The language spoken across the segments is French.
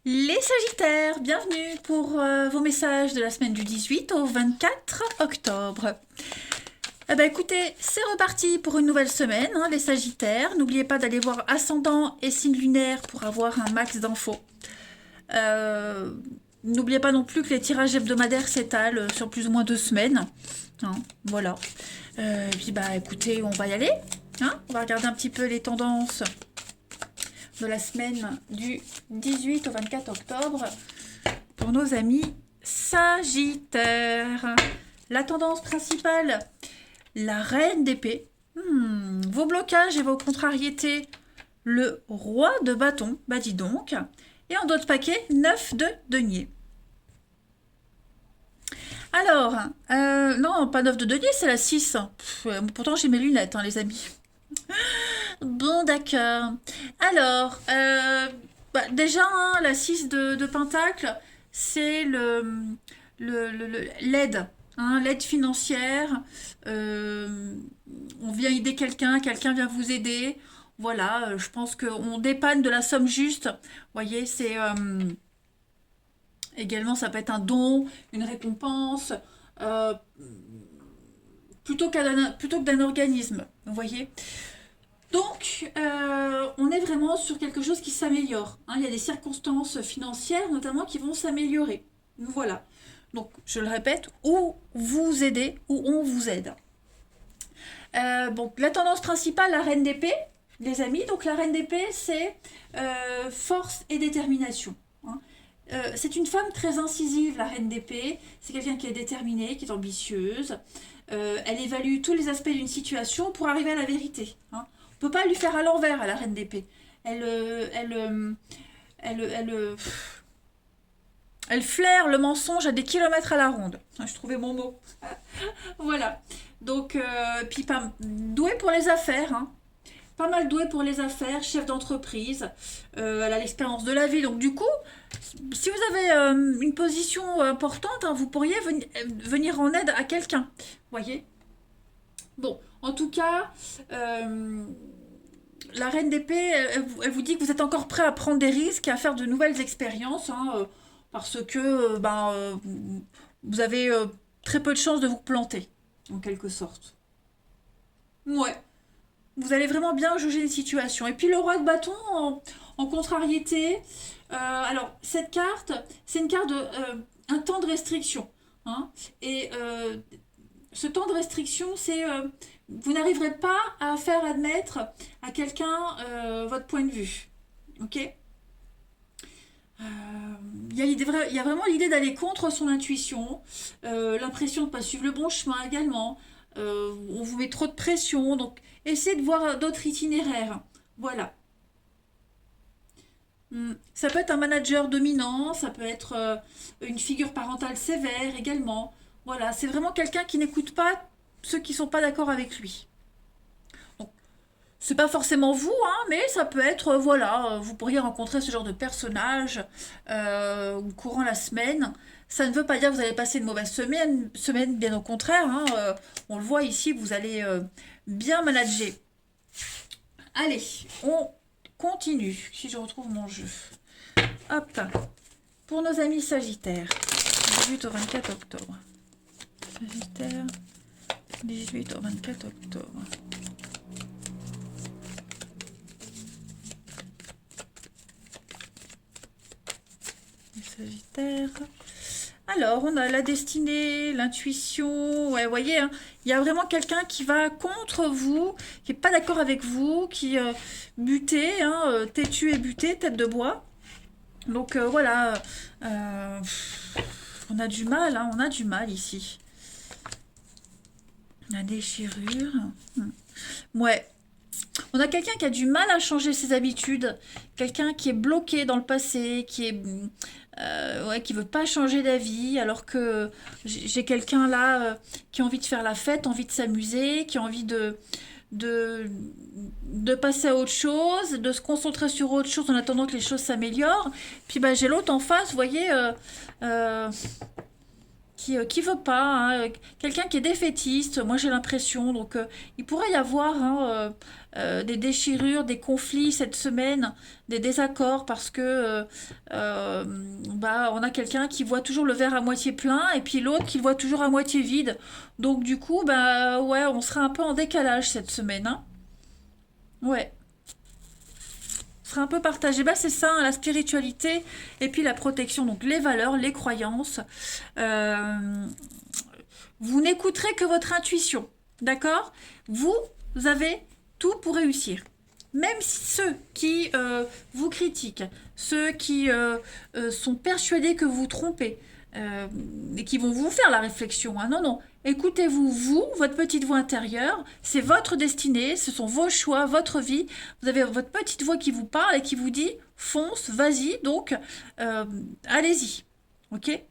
Les Sagittaires, bienvenue pour vos messages de la semaine du 18 au 24 octobre. Eh ben écoutez, c'est reparti pour une nouvelle semaine, hein, les Sagittaires. N'oubliez pas d'aller voir ascendant et signe lunaire pour avoir un max d'infos. Euh, N'oubliez pas non plus que les tirages hebdomadaires s'étalent sur plus ou moins 2 semaines. Hein, voilà. Et puis bah écoutez, on va y aller. Hein, on va regarder un petit peu les tendances de la semaine du 18 au 24 octobre pour nos amis Sagittaires. La tendance principale, la reine d'épée. Vos blocages et vos contrariétés, le roi de bâton, bah dis donc. Et en d'autres paquets, 9 de denier. Alors, non, pas 9 de denier, c'est la 6. Pourtant, j'ai mes lunettes, hein, les amis. Bon, d'accord. Alors, déjà, hein, la 6 de Pentacle, c'est l'aide, hein, l'aide financière. Euh, on vient aider quelqu'un, quelqu'un vient vous aider. Voilà, je pense qu'on dépanne de la somme juste. Vous voyez, c'est également, ça peut être un don, une récompense, euh, plutôt que d'un organisme. Vous voyez. Donc, on est vraiment sur quelque chose qui s'améliore. Hein. Il y a des circonstances financières, notamment, qui vont s'améliorer. Voilà. Donc, je le répète, ou vous aidez, ou on vous aide. Bon, la tendance principale, la reine d'épée, les amis. Donc, la reine d'épée, c'est force et détermination. Hein. C'est une femme très incisive, la reine d'épée. C'est quelqu'un qui est déterminée, qui est ambitieuse. Elle évalue tous les aspects d'une situation pour arriver à la vérité. Hein. On ne peut pas lui faire à l'envers à la reine d'épée. Elle flaire le mensonge à des kilomètres à la ronde. Je trouvais mon mot. Voilà. Donc, puis pas douée pour les affaires. Hein. Pas mal douée pour les affaires, chef d'entreprise. Elle a l'expérience de la vie. Donc, du coup, si vous avez une position importante, hein, vous pourriez venir en aide à quelqu'un. Voyez. Bon, en tout cas, la reine d'épée, elle vous dit que vous êtes encore prêt à prendre des risques et à faire de nouvelles expériences, hein, parce que vous avez très peu de chances de vous planter, en quelque sorte. Ouais, vous allez vraiment bien juger les situations. Et puis le roi de bâton en contrariété. Alors, cette carte, c'est une carte de un temps de restriction. Hein, et ce temps de restriction, c'est vous n'arriverez pas à faire admettre à quelqu'un votre point de vue. Ok. Il y a vraiment l'idée d'aller contre son intuition, l'impression de ne pas suivre le bon chemin également. On vous met trop de pression, donc essayez de voir d'autres itinéraires. Voilà. Ça peut être un manager dominant, ça peut être une figure parentale sévère également. Voilà, c'est vraiment quelqu'un qui n'écoute pas ceux qui ne sont pas d'accord avec lui. Donc, c'est pas forcément vous, hein, mais ça peut être, voilà, vous pourriez rencontrer ce genre de personnage courant la semaine. Ça ne veut pas dire que vous allez passer une mauvaise semaine bien au contraire. Hein, on le voit ici, vous allez bien manager. Allez, on continue, si je retrouve mon jeu. Hop, pour nos amis Sagittaires, 18 au 24 octobre. Sagittaire, 18 au 24 octobre. Les Sagittaires. Alors, on a la destinée, l'intuition. Ouais, vous voyez, hein, il y a vraiment quelqu'un qui va contre vous, qui n'est pas d'accord avec vous, qui buté, hein, têtu et buté, tête de bois. Donc voilà, euh, on a du mal, hein, on a du mal ici. La déchirure. Ouais. On a quelqu'un qui a du mal à changer ses habitudes, quelqu'un qui est bloqué dans le passé, ouais, qui veut pas changer d'avis, alors que j'ai quelqu'un là qui a envie de faire la fête, envie de s'amuser, qui a envie de, de passer à autre chose, de se concentrer sur autre chose en attendant que les choses s'améliorent. Puis bah, j'ai l'autre en face, vous voyez, euh, qui veut pas, hein, quelqu'un qui est défaitiste, moi j'ai l'impression. Donc il pourrait y avoir hein, des déchirures, des conflits cette semaine, des désaccords parce que euh, bah, on a quelqu'un qui voit toujours le verre à moitié plein et puis l'autre qui le voit toujours à moitié vide. Donc du coup, bah ouais, on sera un peu en décalage cette semaine, hein. Ouais. Sera un peu partagé. Bah, c'est ça, hein, la spiritualité et puis la protection, donc les valeurs, les croyances. Euh, vous n'écouterez que votre intuition, d'accord? Vous avez tout pour réussir. Même si ceux qui vous critiquent, ceux qui sont persuadés que vous vous trompez, et qui vont vous faire la réflexion, hein. Non, non. Écoutez-vous, vous, votre petite voix intérieure, c'est votre destinée, ce sont vos choix, votre vie. Vous avez votre petite voix qui vous parle et qui vous dit fonce, vas-y, donc euh, allez-y. Ok?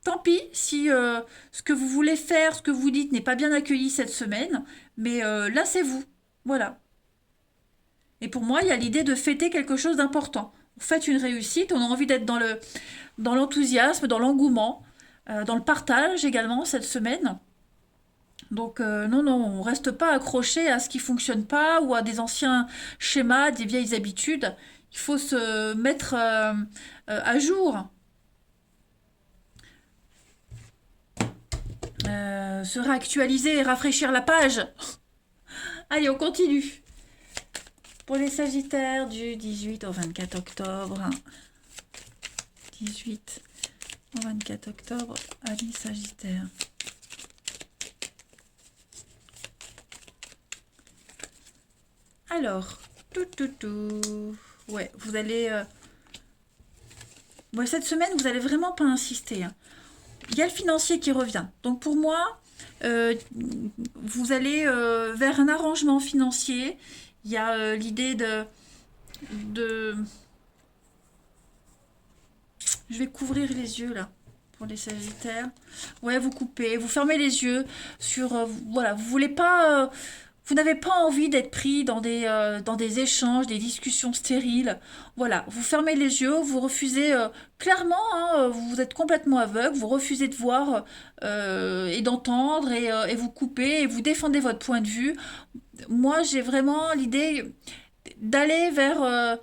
Tant pis si ce que vous voulez faire, ce que vous dites n'est pas bien accueilli cette semaine, mais là c'est vous. Voilà. Et pour moi, il y a l'idée de fêter quelque chose d'important. Vous faites une réussite, on a envie d'être dans l'enthousiasme, dans l'engouement, dans le partage également cette semaine. Donc non, non, on reste pas accroché à ce qui fonctionne pas ou à des anciens schémas, des vieilles habitudes. Il faut se mettre à jour, se réactualiser et rafraîchir la page. Allez, on continue. Pour les Sagittaires du 18 au 24 octobre. 18 au 24 octobre, avis Sagittaire. Alors, tout. Ouais, vous allez... ouais, cette semaine, vous allez vraiment pas insister, hein. Il y a le financier qui revient. Donc pour moi, euh, vous allez vers un arrangement financier. Il y a l'idée de... Je vais couvrir les yeux là pour les Sagittaires. Ouais, vous coupez, vous fermez les yeux sur... voilà, vous voulez pas... vous n'avez pas envie d'être pris dans des échanges, des discussions stériles. Voilà, vous fermez les yeux, vous refusez clairement, hein, vous êtes complètement aveugle, vous refusez de voir et d'entendre et vous coupez et vous défendez votre point de vue. Moi, j'ai vraiment l'idée d'aller vers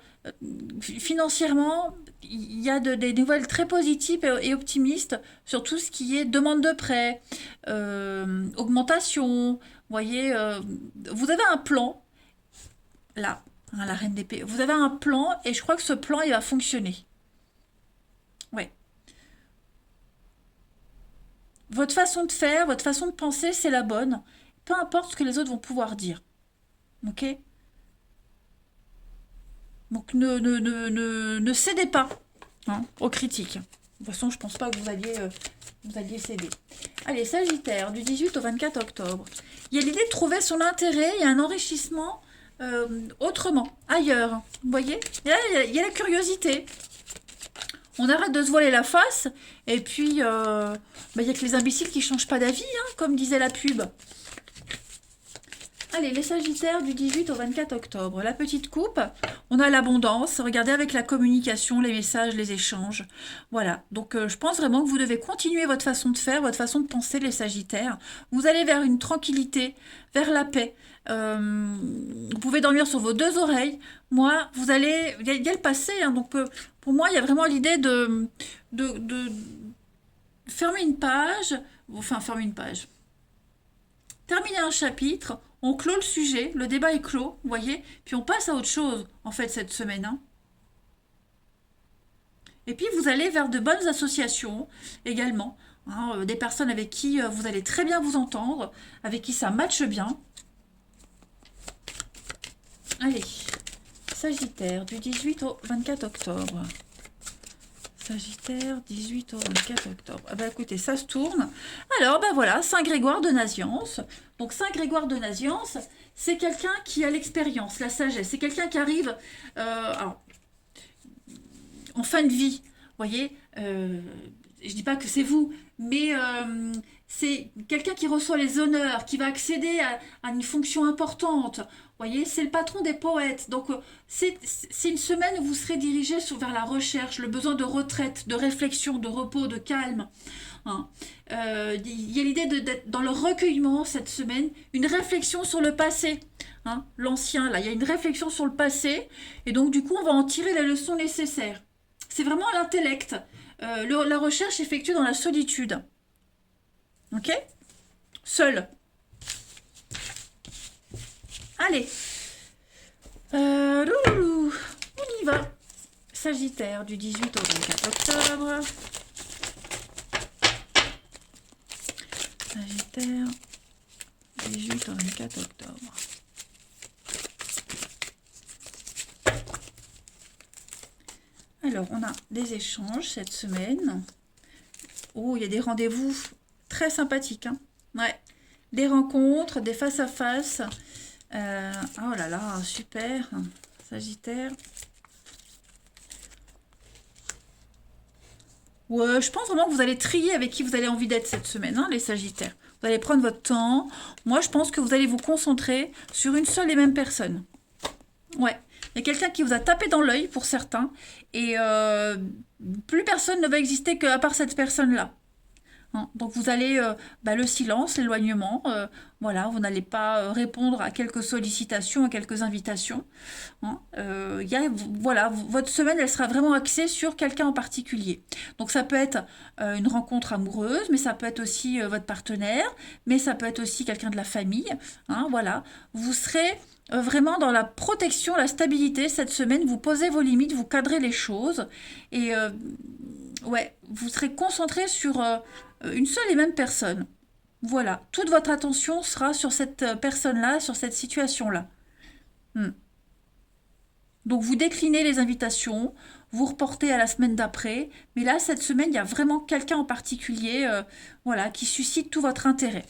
financièrement, il y a des nouvelles très positives et optimistes sur tout ce qui est demande de prêt, augmentation. Vous voyez, vous avez un plan, là, hein, la reine d'épée, vous avez un plan et je crois que ce plan, il va fonctionner. Ouais. Votre façon de faire, votre façon de penser, c'est la bonne. Peu importe ce que les autres vont pouvoir dire. Ok? Donc ne cédez pas hein, aux critiques. De toute façon, je pense pas que vous alliez céder. Allez, Sagittaire, du 18 au 24 octobre. Il y a l'idée de trouver son intérêt et un enrichissement autrement, ailleurs. Vous voyez? Il y a la curiosité. On arrête de se voiler la face. Et puis, il y a que les imbéciles qui changent pas d'avis, hein, comme disait la pub. Allez, les Sagittaires du 18 au 24 octobre. La petite coupe, on a l'abondance. Regardez avec la communication, les messages, les échanges. Voilà. Donc, je pense vraiment que vous devez continuer votre façon de faire, votre façon de penser, les Sagittaires. Vous allez vers une tranquillité, vers la paix. Vous pouvez dormir sur vos deux oreilles. Moi, vous allez... Il y a le passé, hein, donc pour moi, il y a vraiment l'idée de fermer une page. Enfin, fermer une page. Terminer un chapitre, on clôt le sujet, le débat est clos, vous voyez, puis on passe à autre chose, en fait, cette semaine, hein. Et puis vous allez vers de bonnes associations également, hein, des personnes avec qui vous allez très bien vous entendre, avec qui ça matche bien. Allez, Sagittaire, du 18 au 24 octobre. Sagittaire, 18 au 24 octobre. Ah bah écoutez, ça se tourne. Alors, ben voilà, Saint Grégoire de Naziance. Donc, Saint Grégoire de Naziance, c'est quelqu'un qui a l'expérience, la sagesse. C'est quelqu'un qui arrive alors, en fin de vie. Vous voyez, je dis pas que c'est vous, mais c'est quelqu'un qui reçoit les honneurs, qui va accéder à une fonction importante. Vous voyez, c'est le patron des poètes. Donc, c'est une semaine où vous serez dirigé vers la recherche, le besoin de retraite, de réflexion, de repos, de calme. Hein. Il y a l'idée d'être dans le recueillement cette semaine, une réflexion sur le passé. Hein, l'ancien, là, il y a une réflexion sur le passé, et donc du coup, on va en tirer les leçons nécessaires. C'est vraiment l'intellect. La recherche effectuée dans la solitude. Ok? Seul. Allez. Loulou. On y va. Sagittaire du 18 au 24 octobre. Sagittaire, 18 au 24 octobre. Alors, on a des échanges cette semaine. Oh, il y a des rendez-vous très sympathiques. Hein. Ouais. Des rencontres, des face-à-face. Oh là là, super. Sagittaire. Ouais, je pense vraiment que vous allez trier avec qui vous avez envie d'être cette semaine, hein, les Sagittaires. Vous allez prendre votre temps. Moi, je pense que vous allez vous concentrer sur une seule et même personne. Ouais. Il y a quelqu'un qui vous a tapé dans l'œil pour certains. Et plus personne ne va exister qu'à part cette personne-là. Hein. Donc vous allez, le silence, l'éloignement, voilà, vous n'allez pas répondre à quelques sollicitations, à quelques invitations. Hein. Voilà, votre semaine, elle sera vraiment axée sur quelqu'un en particulier. Donc ça peut être une rencontre amoureuse, mais ça peut être aussi votre partenaire, mais ça peut être aussi quelqu'un de la famille. Hein, voilà, vous serez vraiment dans la protection, la stabilité cette semaine. Vous posez vos limites, vous cadrez les choses et ouais, vous serez concentré sur une seule et même personne. Voilà, toute votre attention sera sur cette personne-là, sur cette situation-là. Hmm. Donc vous déclinez les invitations, vous reportez à la semaine d'après, mais là, cette semaine, il y a vraiment quelqu'un en particulier voilà, qui suscite tout votre intérêt.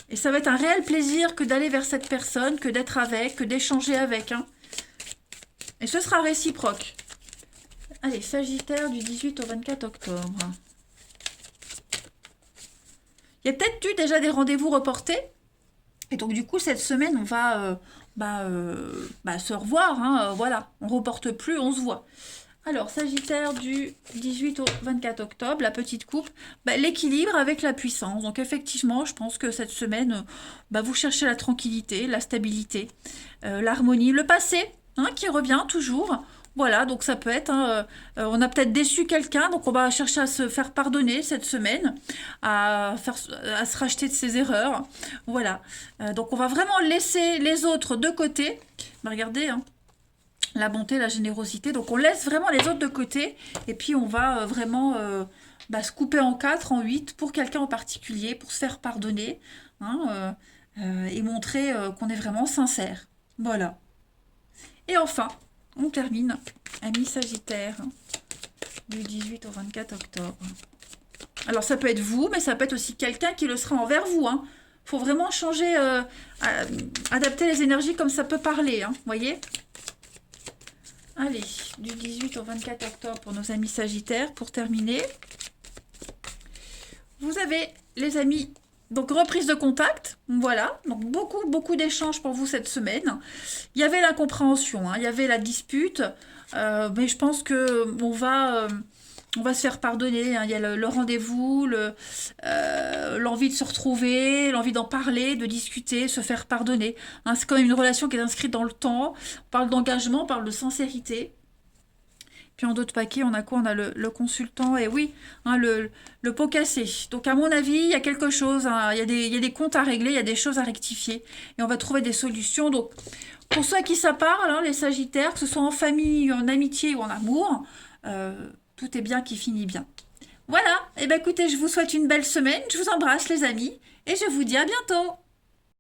Et ça va être un réel plaisir que d'aller vers cette personne, que d'être avec, que d'échanger avec. Hein. Et ce sera réciproque. Allez, Sagittaire du 18 au 24 octobre. Il y a peut-être eu déjà des rendez-vous reportés. Et donc, du coup, cette semaine, on va se revoir. Hein, voilà, on ne reporte plus, on se voit. Alors, Sagittaire du 18 au 24 octobre, la petite coupe, l'équilibre avec la puissance. Donc, effectivement, je pense que cette semaine, vous cherchez la tranquillité, la stabilité, l'harmonie, le passé, hein, qui revient toujours. Voilà, donc ça peut être, hein, on a peut-être déçu quelqu'un, donc on va chercher à se faire pardonner cette semaine, à se racheter de ses erreurs. Voilà, donc on va vraiment laisser les autres de côté. Regardez, hein, la bonté, la générosité. Donc on laisse vraiment les autres de côté, et puis on va vraiment se couper en 4, en 8, pour quelqu'un en particulier, pour se faire pardonner, hein, et montrer qu'on est vraiment sincère. Voilà. Et enfin, on termine, ami Sagittaire, du 18 au 24 octobre. Alors ça peut être vous, mais ça peut être aussi quelqu'un qui le sera envers vous. Hein. Faut vraiment changer, adapter les énergies comme ça peut parler. Hein, voyez ? Allez, du 18 au 24 octobre pour nos amis Sagittaires, pour terminer. Vous avez, les amis, donc reprise de contact, voilà, donc beaucoup d'échanges pour vous cette semaine. Il y avait l'incompréhension, hein, il y avait la dispute, mais je pense que on va se faire pardonner. Hein. Il y a le rendez-vous, l'envie de se retrouver, l'envie d'en parler, de discuter, se faire pardonner. Hein, c'est quand même une relation qui est inscrite dans le temps. On parle d'engagement, on parle de sincérité. Puis en d'autres paquets, on a quoi? On a le consultant, et oui, hein, le pot cassé. Donc à mon avis, il y a quelque chose, hein, il y a des comptes à régler, il y a des choses à rectifier. Et on va trouver des solutions. Donc pour ceux à qui ça parle, hein, les Sagittaires, que ce soit en famille, en amitié ou en amour, tout est bien qui finit bien. Voilà, et écoutez, je vous souhaite une belle semaine, je vous embrasse les amis, et je vous dis à bientôt.